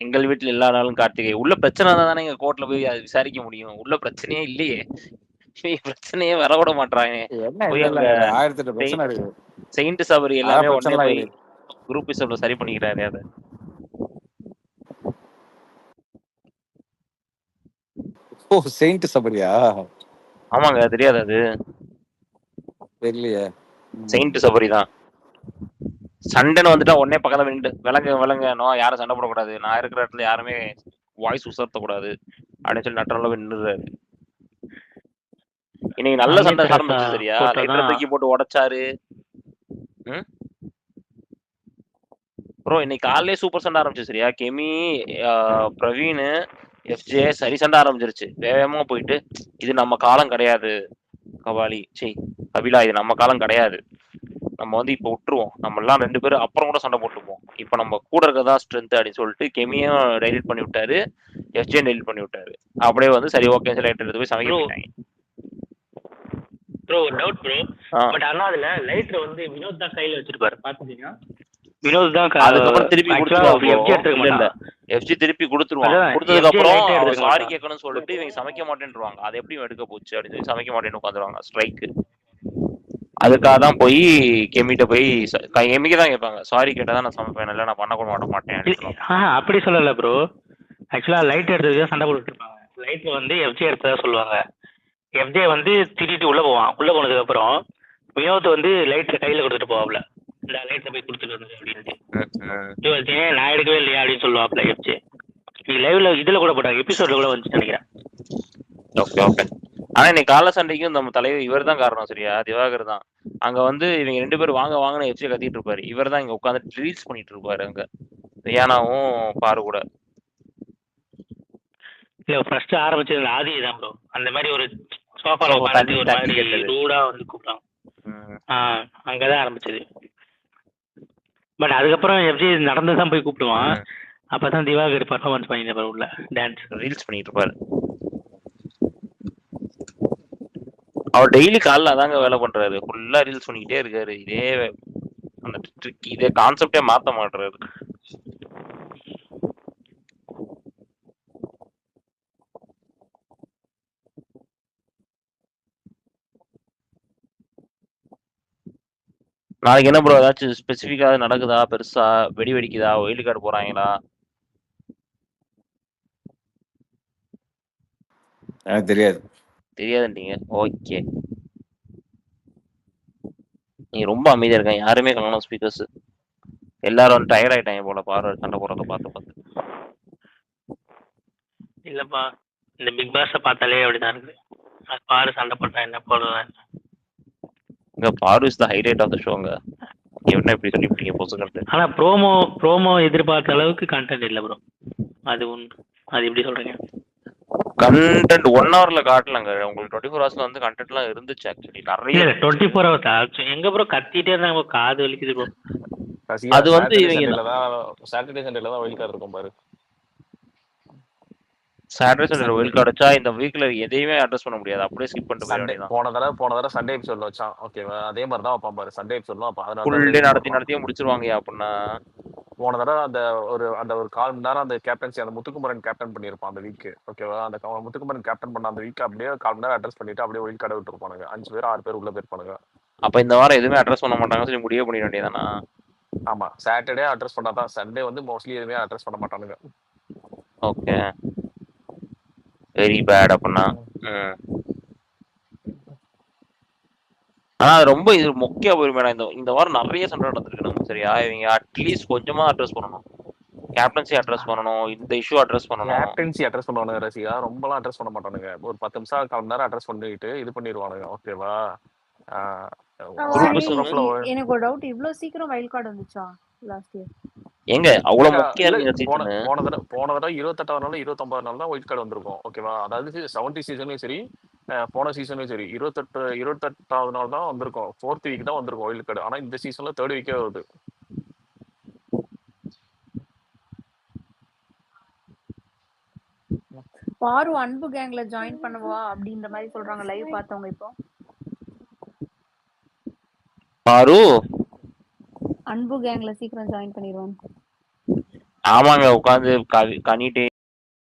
எங்கள் வீட்டுல எல்லா நாளும் கார்த்திகை. உள்ள பிரச்சனை தானே எங்க கோர்ட்ல போய் அதை விசாரிக்க முடியும். உள்ள பிரச்சனையே இல்லையே, பிரச்சனையே வர விட மாட்டாங்க. செயின்ட் சபரி எல்லாமே உடனே போய் குரூப் இசப்ல சரி பண்ணிக்கிறாரு. அதை செயின்ட் சபரியா? ஆமாங்க, தெரியாது அது. தெரியலையே. செயின்ட் சபரி தான். சண்டைன்னு வந்துட்டா உடனே பக்கத்துல விலங்க யாரும் சண்டை போடக்கூடாது, நான் இருக்கிற இடத்துல யாருமே வாய்ஸ் உசர்த்தக்கூடாது அப்படின்னு சொல்லி நட்டரில் போய் நின்றுறாரு. இன்னைக்கு நல்ல சண்டை ஆரம்பிச்சு சரியா. லைட்டர் தூக்கி போட்டு உடைச்சாரு. ப்ரோ இன்னைக்கு காலையிலே சூப்பர் சண்டை ஆரம்பிச்சு சரியா. கெமி, பிரவீன், எஃப்ஜே சரி சண்டை ஆரம்பிச்சிருச்சு. வேகமா போயிட்டு இது நம்ம காலம் கிடையாது கபிலா, இது நம்ம காலம் கிடையாது, நம்ம வந்து இப்ப விட்டுருவோம், நம்ம எல்லாம் 2 பேரும் அப்புறம் கூட சண்டை போட்டுப்போம், இப்ப நம்ம கூட இருக்கதா ஸ்ட்ரென்த் அப்படின்னு சொல்லிட்டு கெமியும் டைலட் பண்ணி விட்டாரு, எஃப்ஜே டைலட் பண்ணி விட்டாரு. அப்படியே வந்து சரி ஓகே லைட் எடுத்து போய் சமைக்க போயிட்டாங்க. ப்ரோ ஒரு டவுட் ப்ரோ, பட் ஆனா அதுல லைட்டர் வந்து வினோத் தான் கையில வச்சிருப்பாரு பாத்தீங்கன்னா. வினோத் தான் அதுக்கப்புறம் திருப்பி கொடுத்துருவாங்க. எஃப்ஜி திருப்பி கொடுத்துருவாங்க. கொடுத்ததுக்கு அப்புறம் அவர் சாரி கேட்கணும்னு சொல்லிட்டு இவங்க சமைக்க மாட்டேன்ருவாங்க. அது எப்படி எடுக்க போச்சு அப்படின்னு சொல்லி சமைக்க மாட்டேன்னு உட்காந்துருவாங்க ஸ்ட்ரைக்கு. அதுக்காக தான் போய் கெமிட்ட போய் கெமிக்கு தான் கேட்பாங்க, சாரி கேட்டா தான் நான் சமைப்பேன், இல்லை நான் பண்ண கூட மாட்டேன். அப்படி சொல்லல ப்ரோ, ஆக்சுவலா லைட் எடுத்ததுக்கு சண்டை போட்டுட்டு இருப்பாங்க. லைட்ல வந்து எஃப்ஜே எடுத்ததா சொல்லுவாங்க. எஃப்ஜே வந்து திட்டிட்டு உள்ள போவான். உள்ள போனதுக்கு அப்புறம் வினோத் வந்து லைட்ல கையில கொடுத்துட்டு போவாப்ல, இந்த லைட்ல போய் கொடுத்துட்டு வந்து அப்படின்ட்டு நான் எடுக்கவே இல்லையா அப்படின்னு சொல்லுவாப்ல எஃப்ஜே. லைவ்ல இதுல கூட போட்டாங்க, எபிசோட்ல கூட வந்து நினைக்கிறேன். Okay okay. ஆனா இன்னைக்கு கால சண்டைக்கும் நம்ம தலைவர் இவர் தான் காரணம் சரியா, திவாகர் தான். அங்க வந்து இவங்க 2 பேரும் வாங்க வாங்கன்னு எஃப்ஜே கத்திட்டு இருப்பாரு, இவர் தான் இங்க உட்காந்து ரீல்ஸ் பண்ணிட்டு இருப்பாரு அங்க ரியானாவும் பாரு கூட. இல்ல ஃபர்ஸ்ட் ஆரம்பிச்சது ஆதி தான் ப்ரோ, அந்த மாதிரி ஒரு சோஃபால உட்கார்ந்து ஒரு மாதிரி ரூடா வந்து கூப்பிட்டாங்க. அங்கதான் ஆரம்பிச்சது. பட் அதுக்கப்புறம் எஃப்ஜே நடந்துதான் போய் கூப்பிடுவான். அப்பதான் திவாகர் பர்ஃபார்மன்ஸ் பண்ணிட்டு உள்ள டான்ஸ் ரீல்ஸ் பண்ணிட்டு இருப்பாரு. அவர் டெய்லி காலைல அதாங்க வேலை பண்றாரு, ஃபுல்லா ரீல்ஸ் பண்ணிக்கிட்டே இருக்காரு. இதே அந்த ட்ரிக், இதே கான்செப்டே மாத்த மாட்டாரு. நாளைக்கு என்ன ப்ரோ ஏதாச்சும் ஸ்பெசிஃபிக்கா நடக்குதா, பெருசா வெடி வெடிக்குதா, ஒயில்டு கார்டு போறாங்களா? தெரியாது. தெரியாதுன்றீங்க, ஓகே. நீ ரொம்ப அமைதியா இருக்காங்க, யாருமே காணோம் ஸ்பீக்கர்ஸ். எல்லாரும் வந்து டயர்ட் ஆயிட்டாங்க போல பாரு சண்டை போறத பார்த்து. இல்லப்பா, இந்த பிக் பாஸ பார்த்தாலே அப்படிதான் இருக்கு. பாரு சண்டை போட்டா என்ன போடுறேன். இங்க பாரு is the highlight of the ஷோங்க. என்ன இப்படி சொல்லிட்டீங்க பொசுக்கட்டு. ஆனா ப்ரோமோ எதிர்பார்த்த அளவுக்கு கண்டென்ட் இல்ல ப்ரோ. அது எப்படி சொல்றீங்க? கண்டென்ட் 1 ஹவர்ல காட்டலங்க. உங்களுக்கு 24 ஹவர்ஸ்ல வந்து கண்டென்ட்லாம் இருந்துச்சு ஆக்சுவலி நிறைய. 24 ஹவர்ஸ் எங்க ப்ரோ கத்திட்டே இருந்தாங்க, காது வலிக்குது ப்ரோ. அது வந்து இவங்க சாட்டர்டே சண்டேல தான் ஒயில்ட் கார்டு இருக்கும் பாரு. சாட்டர்டே சண்டே வைல்ட் கார்டு வச்சா இந்த வீக்ல எதையுமே அட்ரஸ் பண்ண முடியாது, அப்படியே ஸ்கிப் பண்ணிட்டு போயிட சண்டே வேண்டியதான். போன தடவை சண்டே எபிசோட்ல வச்சான். ஓகேவா, அதே மாதிரி தான் வைப்பான் பாரு. சண்டே எபிசோட்லாம் அப்ப அதனால ஃபுல் டே நடத்தியே முடிச்சிருவாங்க அப்படின்னா. போன தடவை அந்த ஒரு 1/4 மணி நேரம் அந்த கேப்டன்சி அந்த முத்துக்குமரன் கேப்டன் பண்ணியிருப்பான் அந்த வீக். ஓகேவா, அந்த முத்துக்குமரன் கேப்டன் பண்ண அந்த வீக் அப்படியே 1/4 மணி நேரம் அட்ரஸ் பண்ணிட்டு அப்படியே வைல்ட் கார்டு விட்டுருப்பானுங்க. 5 பேர் 6 பேர் உள்ள போயிருப்பானுங்க. அப்ப இந்த வாரம் எதுவுமே அட்ரஸ் பண்ண மாட்டாங்க சொல்லி முடிவே பண்ணிட வேண்டியதானா? ஆமா, சாட்டர்டே அட்ரஸ் பண்ணாதான். சண்டே வந்து மோஸ்ட்லி எதுவுமே அட்ரஸ் பண்ண மாட்டானுங்க. ஓகே, வெரி பேட் அப்படின்னா. ஆனா அது ரொம்ப இது மொக்கையா போயிரும் மேடம். இந்த வாரம் நிறைய சண்டை நடந்திருக்கு நம்ம. சரியா, இவங்க அட்லீஸ்ட் கொஞ்சமா அட்ரஸ் பண்ணணும். கேப்டன்சி அட்ரஸ் பண்ணணும், இந்த இஷ்யூ அட்ரஸ் பண்ணணும். கேப்டன்சி அட்ரஸ் பண்ணுவானுங்க ரசிகா, ரொம்பலாம் அட்ரஸ் பண்ண மாட்டானுங்க. ஒரு 10 நிமிஷம் 1/4 நேரம் அட்ரஸ் பண்ணிட்டு இது பண்ணிடுவானுங்க. ஓகேவா, எனக்கு ஒரு டவுட், இவ்வளவு சீக்கிரம் வைல்ட் கார்டு வந்துச்சா லாஸ்ட் இயர்? எங்க அவ்வளவு மொக்கையா இருக்கு போன தடவை 28வது நாள் 29வது நாள் தான் வைல்ட் கார்டு வந்திருக்கும். ஓகேவா, அதாவது 70 சீசன்லயும் சரி போன சீசன்லயும் சரி 28வது நாள் தான் வந்திருக்கும். 4th வீக் தான் வந்திருக்கும் வைல்ட் கார்டு. ஆனா இந்த சீசன்ல 3rd வீக்கே வருது. பாரு அன்பு கேங்ல ஜாயின் பண்ணுவா அப்படின்ற மாதிரி சொல்றாங்க லைவ் பார்த்தவங்க. இப்போ பாரு அன்பு கேங்ல சீக்கிரம் ஜாயின் பண்ணிடுவாங்க. ஆமாங்க, உட்காந்து கனிட்டே